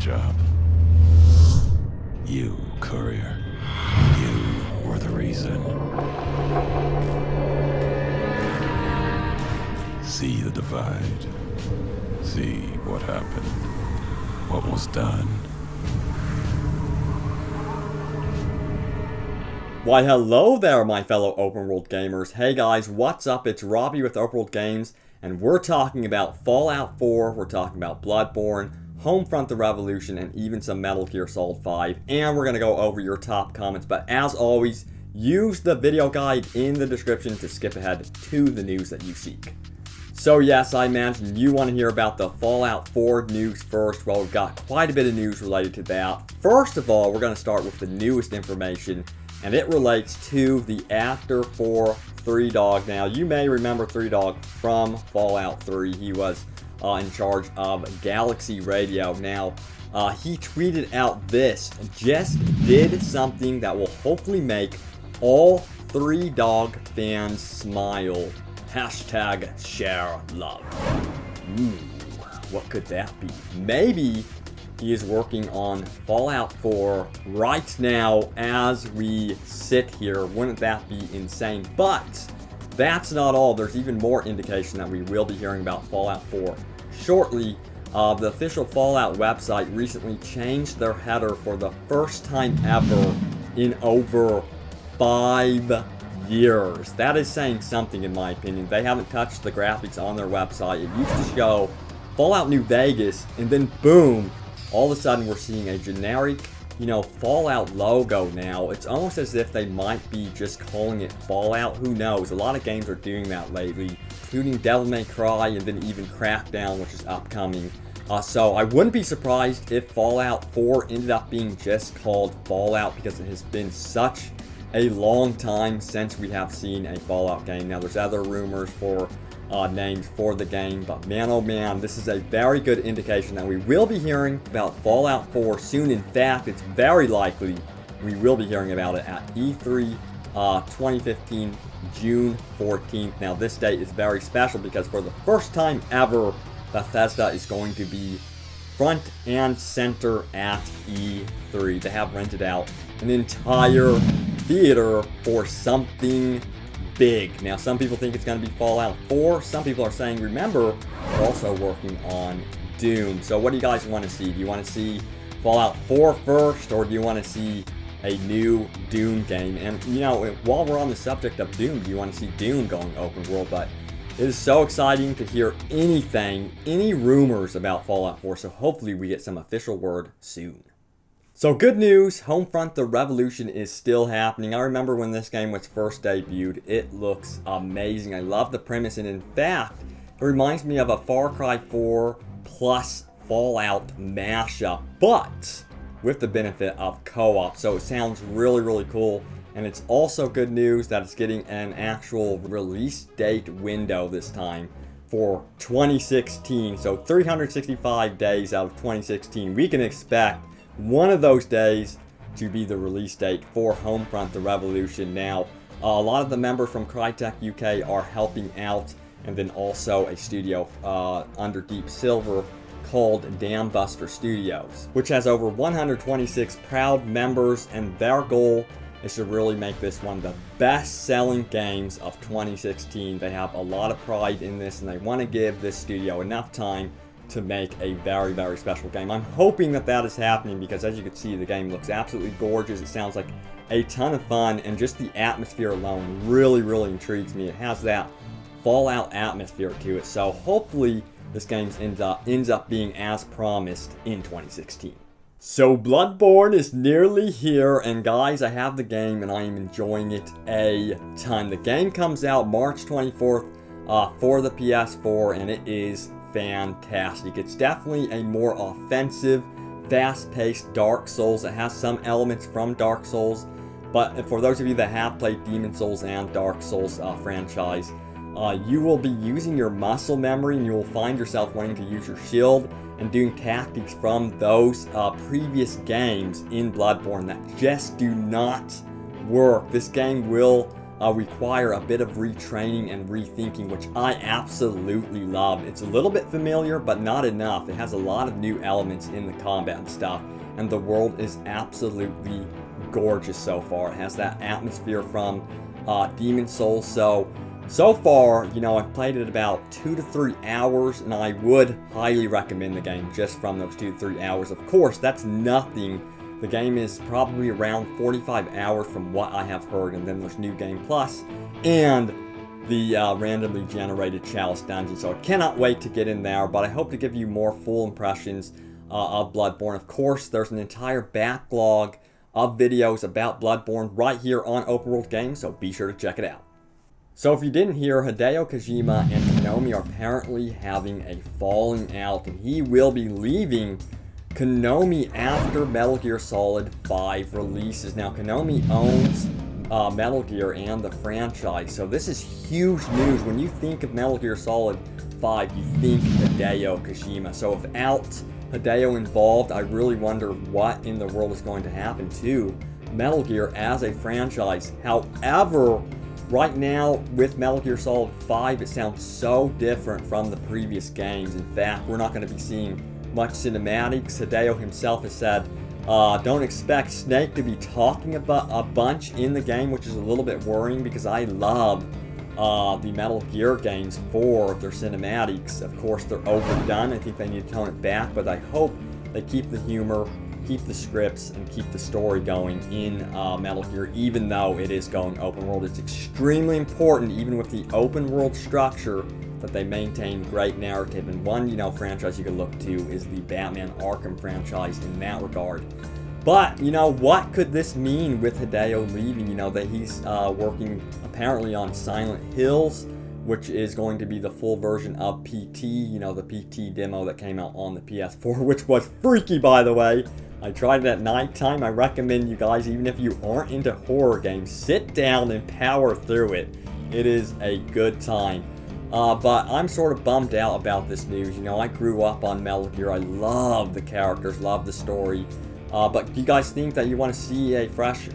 job. You, courier. You were the reason. See the divide. See what happened. What was done. Why hello there my fellow open world gamers. Hey guys, what's up? It's Robbie with Open World Games, and we're talking about Fallout 4, we're talking about Bloodborne, Homefront The Revolution, and even some Metal Gear Solid 5, and we're going to go over your top comments, but as always, use the video guide in the description to skip ahead to the news that you seek. So yes, I imagine you want to hear about the Fallout 4 news first. Well, we've got quite a bit of news related to that. First of all, we're going to start with the newest information, and it relates to the actor for 3 Dog. Now, you may remember 3 Dog from Fallout 3. He was in charge of Galaxy Radio. Now, he tweeted out this. Just did something that will hopefully make all 3 Dog fans smile. Hashtag share love. Ooh, what could that be? Maybe he is working on Fallout 4 right now as we sit here. Wouldn't that be insane? But that's not all. There's even more indication that we will be hearing about Fallout 4 shortly. The official Fallout website recently changed their header for the first time ever in over 5 years. That is saying something in my opinion. They haven't touched the graphics on their website. It used to show Fallout New Vegas, and then boom, all of a sudden we're seeing a generic, Fallout logo now. It's almost as if they might be just calling it Fallout. Who knows? A lot of games are doing that lately, including Devil May Cry and then even Crackdown, which is upcoming. So I wouldn't be surprised if Fallout 4 ended up being just called Fallout, because it has been such a long time since we have seen a Fallout game. Now, there's other rumors for names for the game, but man oh man, this is a very good indication that we will be hearing about Fallout 4 soon. In fact, it's very likely we will be hearing about it at E3 2015, June 14th. Now, this date is very special because for the first time ever, Bethesda is going to be front and center at E3. They have rented out an entire theater for something big. Now, some people think it's going to be Fallout 4. Some people are saying, remember, we're also working on Doom. So what do you guys want to see? Do you want to see Fallout 4 first, or do you want to see a new Doom game? And, while we're on the subject of Doom, do you want to see Doom going open world? But it is so exciting to hear any rumors about Fallout 4, so hopefully we get some official word soon. So good news, Homefront The Revolution is still happening. I remember when this game was first debuted, it looks amazing. I love the premise, and in fact, it reminds me of a Far Cry 4 plus Fallout mashup, but with the benefit of co-op. So it sounds really, really cool. And it's also good news that it's getting an actual release date window this time for 2016. So 365 days out of 2016, we can expect one of those days to be the release date for Homefront The Revolution. Now, a lot of the members from Crytek UK are helping out, and then also a studio under Deep Silver called Dambuster Studios, which has over 126 proud members, and their goal is to really make this one of the best-selling games of 2016. They have a lot of pride in this, and they want to give this studio enough time to make a very, very special game. I'm hoping that that is happening, because as you can see, the game looks absolutely gorgeous. It sounds like a ton of fun, and just the atmosphere alone really, really intrigues me. It has that Fallout atmosphere to it, so hopefully this game ends up being as promised in 2016. So Bloodborne is nearly here, and guys, I have the game and I am enjoying it a ton. The game comes out March 24th for the PS4, and it is fantastic. It's definitely a more offensive, fast-paced Dark Souls. It has some elements from Dark Souls, but for those of you that have played Demon Souls and Dark Souls franchise, you will be using your muscle memory, and you will find yourself wanting to use your shield and doing tactics from those previous games in Bloodborne that just do not work. This game will require a bit of retraining and rethinking, which I absolutely love. It's a little bit familiar, but not enough. It has a lot of new elements in the combat and stuff, and the world is absolutely gorgeous so far. It has that atmosphere from Demon Souls. So far, you know, I've played it about 2 to 3 hours, and I would highly recommend the game just from those 2 to 3 hours. Of course, that's nothing. The game is probably around 45 hours from what I have heard, and then there's New Game Plus and the randomly generated Chalice Dungeon. So I cannot wait to get in there, but I hope to give you more full impressions of Bloodborne. Of course, there's an entire backlog of videos about Bloodborne right here on Open World Games, so be sure to check it out. So if you didn't hear, Hideo Kojima and Konami are apparently having a falling out, and he will be leaving Konami after Metal Gear Solid 5 releases. Now, Konami owns Metal Gear and the franchise, so this is huge news. When you think of Metal Gear Solid 5, you think Hideo Kojima. So without Hideo involved, I really wonder what in the world is going to happen to Metal Gear as a franchise. However, right now with Metal Gear Solid 5, it sounds so different from the previous games. In fact, we're not going to be seeing much cinematics. Hideo himself has said, don't expect Snake to be talking about a bunch in the game, which is a little bit worrying because I love the Metal Gear games for their cinematics. Of course, they're overdone. I think they need to tone it back, but I hope they keep the humor, keep the scripts, and keep the story going in Metal Gear, even though it is going open world. It's extremely important, even with the open world structure, that they maintain great narrative. And one, you know, franchise you can look to is the Batman Arkham franchise in that regard. But, you know, what could this mean with Hideo leaving? You know, that he's working apparently on Silent Hills, which is going to be the full version of PT, you know, the PT demo that came out on the PS4, which was freaky, by the way. I tried it at nighttime. I recommend you guys, even if you aren't into horror games, sit down and power through it. It is a good time. But I'm sort of bummed out about this news. You know, I grew up on Metal Gear. I love the characters, love the story. But do you guys think that you want to see a fresh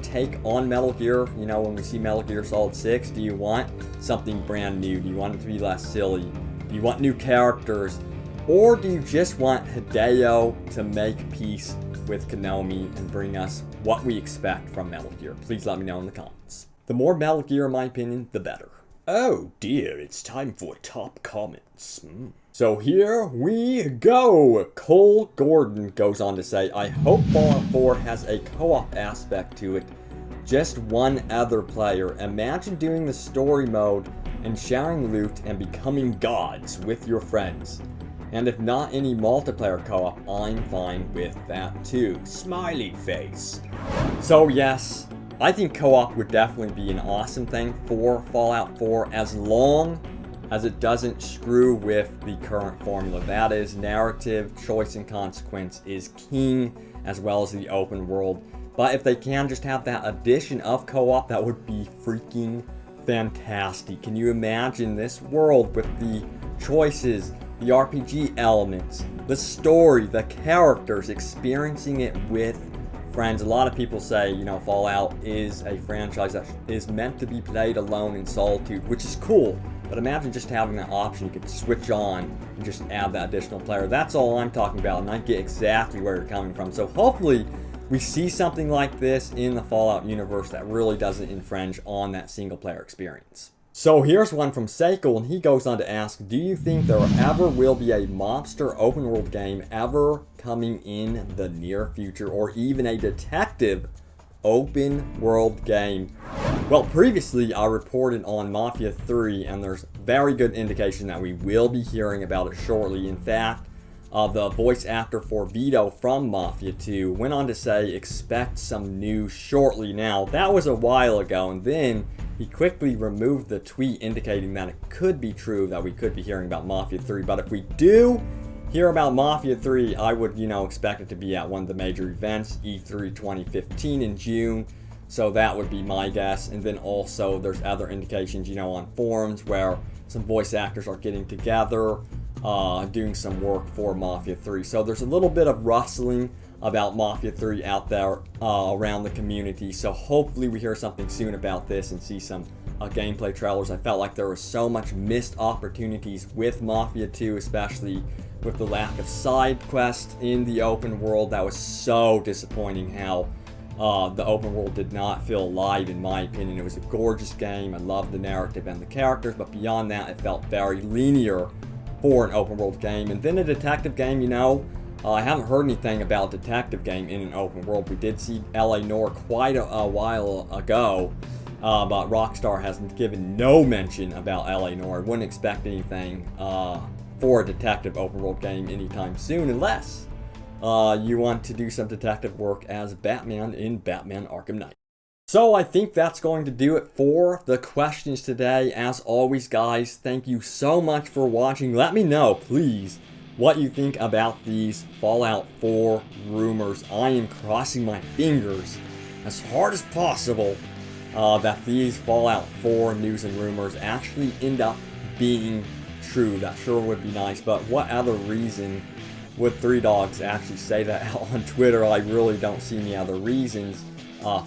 take on Metal Gear? You know, when we see Metal Gear Solid 6, do you want something brand new? Do you want it to be less silly? Do you want new characters? Or do you just want Hideo to make peace with Konami and bring us what we expect from Metal Gear? Please let me know in the comments. The more Metal Gear, in my opinion, the better. Oh dear, it's time for top comments. So here we go. Cole Gordon goes on to say, I hope Fallout 4 has a co-op aspect to it. Just one other player. Imagine doing the story mode and sharing loot and becoming gods with your friends. And if not any multiplayer co-op, I'm fine with that too. Smiley face. So yes, I think co-op would definitely be an awesome thing for Fallout 4 as long as it doesn't screw with the current formula. That is, narrative, choice, and consequence is king, as well as the open world. But if they can just have that addition of co-op, that would be freaking fantastic. Can you imagine this world with the choices, the RPG elements, the story, the characters, experiencing it with friends? A lot of people say, you know, Fallout is a franchise that is meant to be played alone in solitude, which is cool. But imagine just having that option. You could switch on and just add that additional player. That's all I'm talking about, and I get exactly where you're coming from. So hopefully we see something like this in the Fallout universe that really doesn't infringe on that single player experience. So here's one from Seikle, and he goes on to ask, do you think there ever will be a mobster open world game ever coming in the near future, or even a detective open world game? Well, previously I reported on Mafia 3, and there's very good indication that we will be hearing about it shortly. In fact, the voice actor for Vito from Mafia 2 went on to say, expect some news shortly. Now, that was a while ago, and then he quickly removed the tweet indicating that it could be true that we could be hearing about Mafia 3. But if we do hear about Mafia 3, I would, you know, expect it to be at one of the major events, E3 2015 in June. So that would be my guess. And then also there's other indications, you know, on forums where some voice actors are getting together, doing some work for Mafia 3. So there's a little bit of rustling about Mafia 3 out there around the community. So hopefully we hear something soon about this and see some gameplay trailers. I felt like there was so much missed opportunities with Mafia 2, especially with the lack of side quests in the open world. That was so disappointing how the open world did not feel alive, in my opinion. It was a gorgeous game. I loved the narrative and the characters, but beyond that, it felt very linear for an open world game. And then a detective game, you know, I haven't heard anything about a detective game in an open world. We did see LA Noire quite a while ago, but Rockstar has given no mention about LA Noire. Wouldn't expect anything for a detective open world game anytime soon, unless you want to do some detective work as Batman in Batman Arkham Knight. So I think that's going to do it for the questions today. As always, guys, thank you so much for watching. Let me know, please, what you think about these Fallout 4 rumors. I am crossing my fingers as hard as possible that these Fallout 4 news and rumors actually end up being true. That sure would be nice, but what other reason would Three Dogs actually say that out on Twitter? I really don't see any other reasons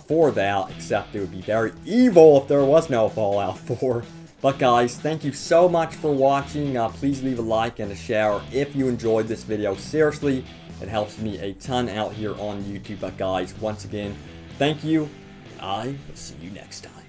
for that, except it would be very evil if there was no Fallout 4. But guys, thank you so much for watching. Please leave a like and a share if you enjoyed this video. Seriously, it helps me a ton out here on YouTube. But guys, once again, thank you. I will see you next time.